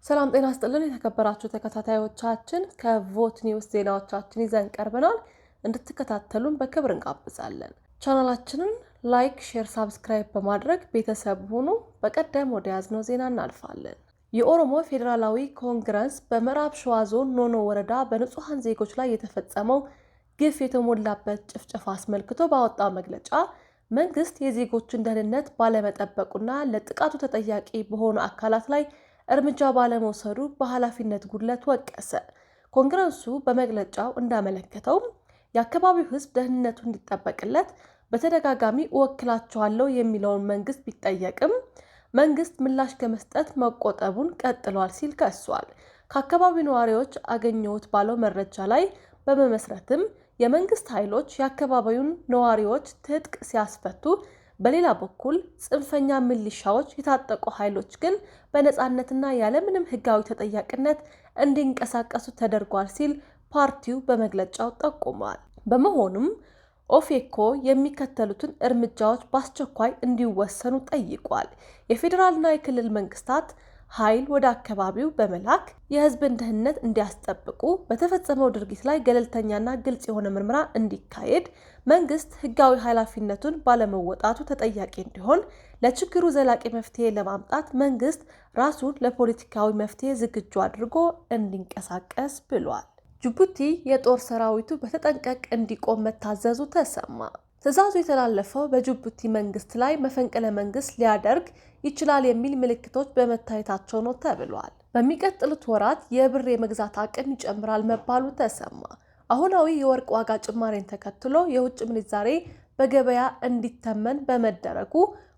ሰላም ጤና ይስጥልን የተከበራችሁ ተከታታዮቻችን ከቮት ኒውስ ዜናዎቻችን ይዘን ቀርበናል። እንድትከታተሉን በክብር እንጋብዛለን። ቻናላችንን ላይክ፣ ሼር፣ ሳብስክራይብ በማድረግ ቤተሰብ ሁኑ። በቀደም ወደ ያዝነው ዜና እናልፋለን። የኦሮሞ ፌዴራላዊ ኮንግረስ በምዕራብ ሸዋ ዞን ኖኖ ወረዳ በንጹሃን ዜጎች ላይ የተፈጸመው ግፍ የተሞላበት ጭፍጨፋ አስመልክቶ ባወጣው መግለጫ መንግስት የዜጎችን ደህንነት ባለመጠበቁና ለጥቃቱ ተጠያቂ በሆኑ አካላት ላይ እርምጃ ባለመውሰዱ በኃላፊነት ጉድለት ወቀሰ። ኮንግረሱ በመግለጫው እንዳመለከተው የአካባቢው ሕዝብ ደህንነቱ እንዲጠበቅለት በተደጋጋሚ እወክላቸዋለሁ የሚለውን መንግስት ቢጠየቅም መንግስት ምላሽ ከመስጠት መቆጠቡን ቀጥሏል ሲል ከሷል። ከአካባቢው ነዋሪዎች አገኘሁት ባለው መረጃ ላይ በመመስረትም የመንግስት ኃይሎች የአካባቢውን ነዋሪዎች ትጥቅ ሲያስፈቱ፣ በሌላ በኩል ጽንፈኛ ሚሊሻዎች የታጠቁ ኃይሎች ግን በነፃነትና ያለምንም ህጋዊ ተጠያቂነት እንዲንቀሳቀሱ ተደርጓል ሲል ፓርቲው በመግለጫው ጠቁሟል። በመሆኑም ኦፌኮ የሚከተሉትን እርምጃዎች በአስቸኳይ እንዲወሰኑ ጠይቋል። የፌዴራልና የክልል መንግስታት ኃይል ወደ አካባቢው በመላክ የህዝብን ደህንነት እንዲያስጠብቁ፣ በተፈጸመው ድርጊት ላይ ገለልተኛና ግልጽ የሆነ ምርመራ እንዲካሄድ፣ መንግስት ህጋዊ ኃላፊነቱን ባለመወጣቱ ተጠያቂ እንዲሆን፣ ለችግሩ ዘላቂ መፍትሄ ለማምጣት መንግስት ራሱን ለፖለቲካዊ መፍትሄ ዝግጁ አድርጎ እንዲንቀሳቀስ ብሏል። ጅቡቲ የጦር ሰራዊቱ በተጠንቀቅ እንዲቆም መታዘዙ ተሰማ። ትዕዛዙ የተላለፈው በጅቡቲ መንግስት ላይ መፈንቅለ መንግስት ሊያደርግ ይችላል የሚል ምልክቶች በመታየታቸው ነው ተብሏል። በሚቀጥሉት ወራት የብር የመግዛት አቅም ይጨምራል መባሉ ተሰማ። አሁናዊ የወርቅ ዋጋ ጭማሬን ተከትሎ የውጭ ምንዛሬ በገበያ እንዲተመን በመደረጉ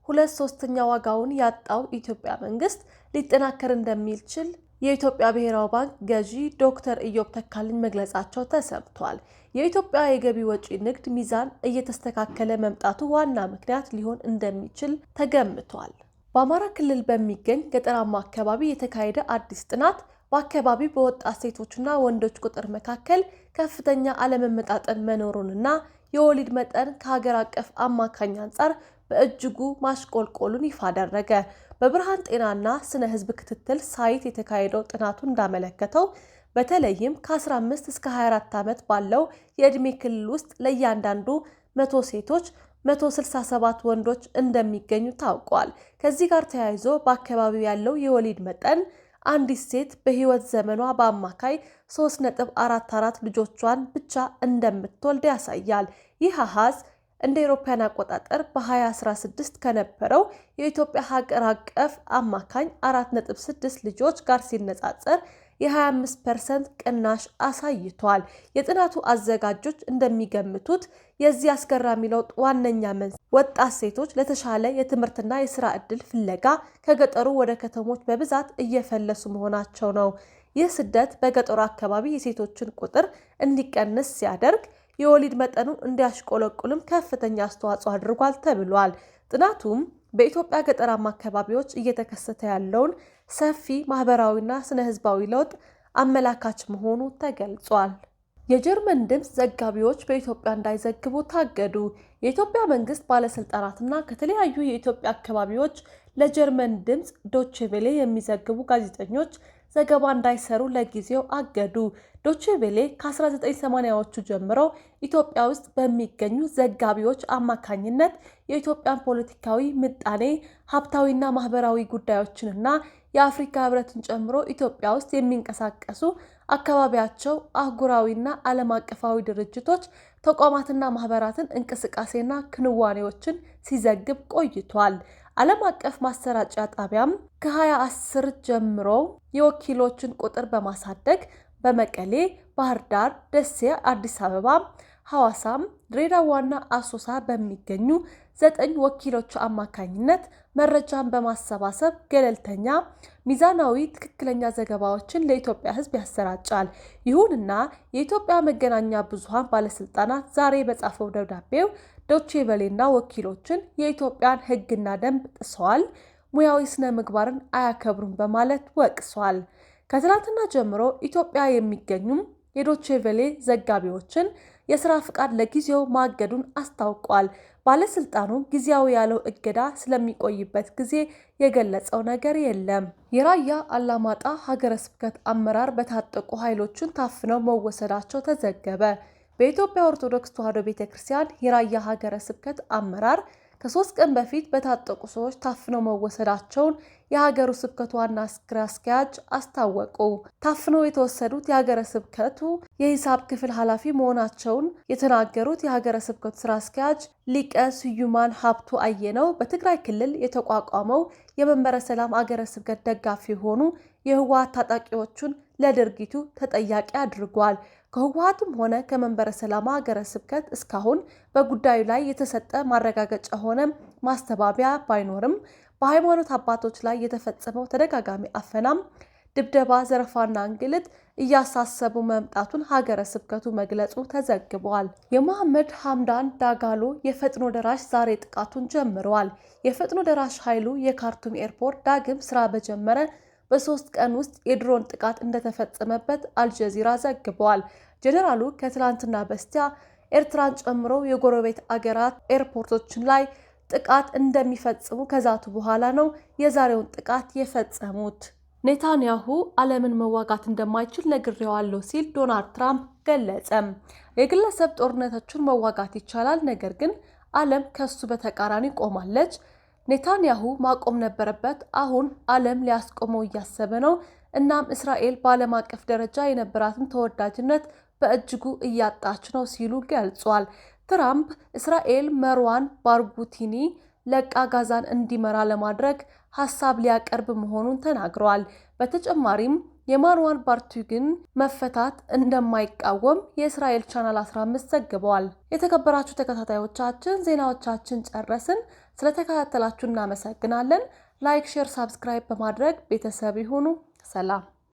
2/3 ዋጋውን ያጣው ኢትዮጵያ መንግስት ሊጠናከር እንደሚችል የኢትዮጵያ ብሔራዊ ባንክ ገዢ ዶክተር ኢዮብ ተካልኝ መግለጻቸው ተሰምቷል። የኢትዮጵያ የገቢ ወጪ ንግድ ሚዛን እየተስተካከለ መምጣቱ ዋና ምክንያት ሊሆን እንደሚችል ተገምቷል። በአማራ ክልል በሚገኝ ገጠራማ አካባቢ የተካሄደ አዲስ ጥናት በአካባቢው በወጣት ሴቶችና ወንዶች ቁጥር መካከል ከፍተኛ አለመመጣጠን መኖሩንና የወሊድ መጠን ከሀገር አቀፍ አማካኝ አንጻር በእጅጉ ማሽቆልቆሉን ይፋ አደረገ። በብርሃን ጤናና ስነ ህዝብ ክትትል ሳይት የተካሄደው ጥናቱ እንዳመለከተው በተለይም ከ15 እስከ 24 ዓመት ባለው የዕድሜ ክልል ውስጥ ለእያንዳንዱ 100 ሴቶች 167 ወንዶች እንደሚገኙ ታውቋል። ከዚህ ጋር ተያይዞ በአካባቢው ያለው የወሊድ መጠን አንዲት ሴት በህይወት ዘመኗ በአማካይ 3.44 ልጆቿን ብቻ እንደምትወልድ ያሳያል። ይህ አሃዝ እንደ አውሮፓውያን አቆጣጠር በ2016 ከነበረው የኢትዮጵያ ሀገር አቀፍ አማካኝ 4.6 ልጆች ጋር ሲነጻጸር የ25% ቅናሽ አሳይቷል። የጥናቱ አዘጋጆች እንደሚገምቱት የዚህ አስገራሚ ለውጥ ዋነኛ መንስኤ ወጣት ሴቶች ለተሻለ የትምህርትና የስራ ዕድል ፍለጋ ከገጠሩ ወደ ከተሞች በብዛት እየፈለሱ መሆናቸው ነው። ይህ ስደት በገጠሩ አካባቢ የሴቶችን ቁጥር እንዲቀንስ ሲያደርግ የወሊድ መጠኑ እንዲያሽቆለቁልም ከፍተኛ አስተዋጽኦ አድርጓል ተብሏል። ጥናቱም በኢትዮጵያ ገጠራማ አካባቢዎች እየተከሰተ ያለውን ሰፊ ማህበራዊና ስነ ህዝባዊ ለውጥ አመላካች መሆኑ ተገልጿል። የጀርመን ድምፅ ዘጋቢዎች በኢትዮጵያ እንዳይዘግቡ ታገዱ። የኢትዮጵያ መንግስት ባለስልጣናትና ከተለያዩ የኢትዮጵያ አካባቢዎች ለጀርመን ድምፅ ዶቼ ቬሌ የሚዘግቡ ጋዜጠኞች ዘገባ እንዳይሰሩ ለጊዜው አገዱ። ዶቼ ቬሌ ከ1980ዎቹ ጀምሮ ኢትዮጵያ ውስጥ በሚገኙ ዘጋቢዎች አማካኝነት የኢትዮጵያን ፖለቲካዊ፣ ምጣኔ ሀብታዊና ማህበራዊ ጉዳዮችንና የአፍሪካ ህብረትን ጨምሮ ኢትዮጵያ ውስጥ የሚንቀሳቀሱ አካባቢያቸው አህጉራዊና ዓለም አቀፋዊ ድርጅቶች፣ ተቋማትና ማህበራትን እንቅስቃሴና ክንዋኔዎችን ሲዘግብ ቆይቷል። ዓለም አቀፍ ማሰራጫ ጣቢያም ከ2010 ጀምሮ የወኪሎችን ቁጥር በማሳደግ በመቀሌ፣ ባህር ዳር፣ ደሴ፣ አዲስ አበባ፣ ሐዋሳም፣ ድሬዳዋና አሶሳ በሚገኙ 9 ወኪሎች አማካኝነት መረጃን በማሰባሰብ ገለልተኛ፣ ሚዛናዊ፣ ትክክለኛ ዘገባዎችን ለኢትዮጵያ ሕዝብ ያሰራጫል። ይሁንና የኢትዮጵያ መገናኛ ብዙሃን ባለስልጣናት ዛሬ በጻፈው ደብዳቤው ዶቼ ቬሌና ወኪሎችን የኢትዮጵያን ሕግና ደንብ ጥሰዋል፣ ሙያዊ ስነ ምግባርን አያከብሩም በማለት ወቅሷል። ከትናንትና ጀምሮ ኢትዮጵያ የሚገኙ የዶቼ ቬሌ ዘጋቢዎችን የስራ ፍቃድ ለጊዜው ማገዱን አስታውቋል። ባለስልጣኑ ጊዜያዊ ያለው እገዳ ስለሚቆይበት ጊዜ የገለጸው ነገር የለም። የራያ አላማጣ ሀገረ ስብከት አመራር በታጠቁ ኃይሎችን ታፍነው መወሰዳቸው ተዘገበ። በኢትዮጵያ ኦርቶዶክስ ተዋሕዶ ቤተክርስቲያን የራያ ሀገረ ስብከት አመራር ከ3 ቀን በፊት በታጠቁ ሰዎች ታፍነው መወሰዳቸውን የሀገሩ ስብከቱ ዋና ስራ አስኪያጅ አስታወቁ። ታፍነው የተወሰዱት የሀገረ ስብከቱ የሂሳብ ክፍል ኃላፊ መሆናቸውን የተናገሩት የሀገረ ስብከቱ ስራ አስኪያጅ ሊቀ ስዩማን ሀብቱ አየነው በትግራይ ክልል የተቋቋመው የመንበረ ሰላም ሀገረ ስብከት ደጋፊ የሆኑ የህወሓት ታጣቂዎቹን ለድርጊቱ ተጠያቂ አድርጓል። ከህወሓትም ሆነ ከመንበረ ሰላም ሀገረ ስብከት እስካሁን በጉዳዩ ላይ የተሰጠ ማረጋገጫ ሆነ ማስተባበያ ባይኖርም በሃይማኖት አባቶች ላይ የተፈጸመው ተደጋጋሚ አፈናም፣ ድብደባ፣ ዘረፋና እንግልት እያሳሰቡ መምጣቱን ሀገረ ስብከቱ መግለጹ ተዘግቧል። የመሐመድ ሐምዳን ዳጋሎ የፈጥኖ ደራሽ ዛሬ ጥቃቱን ጀምረዋል። የፈጥኖ ደራሽ ኃይሉ የካርቱም ኤርፖርት ዳግም ስራ በጀመረ በ3 ቀን ውስጥ የድሮን ጥቃት እንደተፈጸመበት አልጀዚራ ዘግቧል። ጀነራሉ ከትላንትና በስቲያ ኤርትራን ጨምሮ የጎረቤት አገራት ኤርፖርቶችን ላይ ጥቃት እንደሚፈጽሙ ከዛቱ በኋላ ነው የዛሬውን ጥቃት የፈጸሙት። ኔታንያሁ ዓለምን መዋጋት እንደማይችል ነግሬዋለሁ ሲል ዶናልድ ትራምፕ ገለጸ። የግለሰብ ጦርነቶችን መዋጋት ይቻላል፣ ነገር ግን ዓለም ከሱ በተቃራኒ ቆማለች። ኔታንያሁ ማቆም ነበረበት። አሁን ዓለም ሊያስቆመው እያሰበ ነው። እናም እስራኤል በዓለም አቀፍ ደረጃ የነበራትን ተወዳጅነት በእጅጉ እያጣች ነው ሲሉ ገልጿል። ትራምፕ እስራኤል መርዋን ባርጉቲኒ ለቃ ጋዛን እንዲመራ ለማድረግ ሀሳብ ሊያቀርብ መሆኑን ተናግረዋል። በተጨማሪም የማርዋን ባርቱጊን መፈታት እንደማይቃወም የእስራኤል ቻናል 15 ዘግበዋል። የተከበራችሁ ተከታታዮቻችን ዜናዎቻችን ጨረስን። ስለተከታተላችሁ እናመሰግናለን። ላይክ፣ ሼር፣ ሳብስክራይብ በማድረግ ቤተሰብ ይሁኑ። ሰላም።